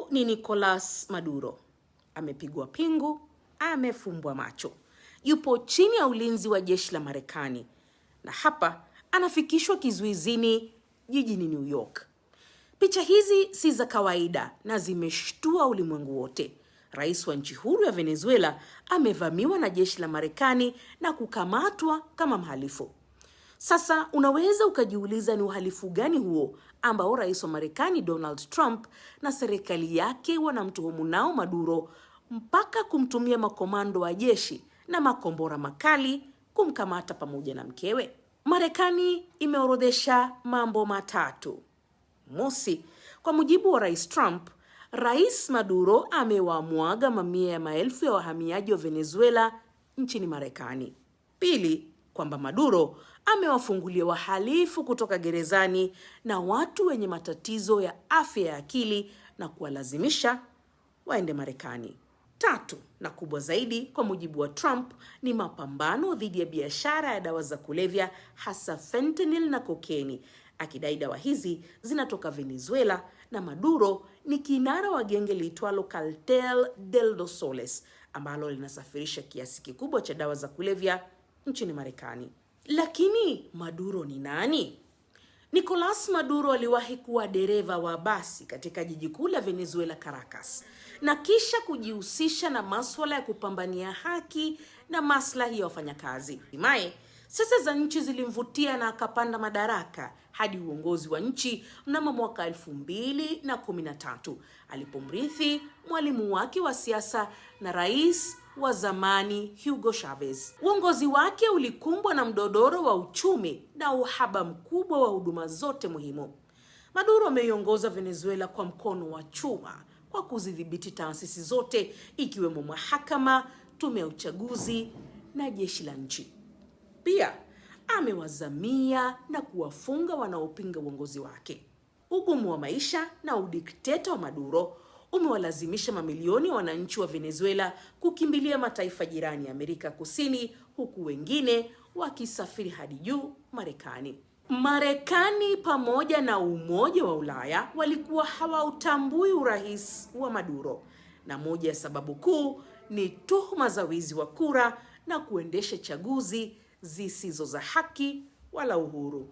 Huyu ni Nicolas Maduro. Amepigwa pingu, amefumbwa macho. Yupo chini ya ulinzi wa jeshi la Marekani. Na hapa anafikishwa kizuizini jijini New York. Picha hizi si za kawaida na zimeshtua ulimwengu wote. Rais wa nchi huru ya Venezuela amevamiwa na jeshi la Marekani na kukamatwa kama mhalifu. Sasa unaweza ukajiuliza ni uhalifu gani huo ambao rais wa Marekani Donald Trump na serikali yake wanamtuhumu nao Maduro mpaka kumtumia makomando wa jeshi na makombora makali kumkamata pamoja na mkewe. Marekani imeorodhesha mambo matatu. Mosi, kwa mujibu wa Rais Trump, Rais Maduro amewamwaga mamia ya maelfu ya wahamiaji wa Venezuela nchini Marekani. Pili, kwamba Maduro amewafungulia wahalifu kutoka gerezani na watu wenye matatizo ya afya ya akili na kuwalazimisha waende Marekani. Tatu, na kubwa zaidi, kwa mujibu wa Trump, ni mapambano dhidi ya biashara ya dawa za kulevya, hasa fentanyl na kokeni, akidai dawa hizi zinatoka Venezuela na Maduro ni kinara wa genge liitwalo Cartel del Dos Soles ambalo linasafirisha kiasi kikubwa cha dawa za kulevya nchini Marekani. Lakini Maduro ni nani? Nicolas Maduro aliwahi kuwa dereva wa basi katika jiji kuu la Venezuela, Caracas, na kisha kujihusisha na masuala ya kupambania haki na maslahi ya wafanyakazi. Hatimaye siasa za nchi zilimvutia na akapanda madaraka hadi uongozi wa nchi mnamo mwaka 2013 alipomrithi mwalimu wake wa siasa na rais wa zamani Hugo Chavez. Uongozi wake ulikumbwa na mdodoro wa uchumi na uhaba mkubwa wa huduma zote muhimu. Maduro ameiongoza Venezuela kwa mkono wa chuma kwa kuzidhibiti taasisi zote ikiwemo mahakama, tume ya uchaguzi na jeshi la nchi. Pia amewazamia na kuwafunga wanaopinga uongozi wake. Ugumu wa maisha na udikteta wa Maduro umewalazimisha mamilioni ya wananchi wa Venezuela kukimbilia mataifa jirani ya Amerika Kusini, huku wengine wakisafiri hadi juu Marekani. Marekani pamoja na Umoja wa Ulaya walikuwa hawautambui urais wa Maduro, na moja ya sababu kuu ni tuhuma za wizi wa kura na kuendesha chaguzi zisizo za haki wala uhuru.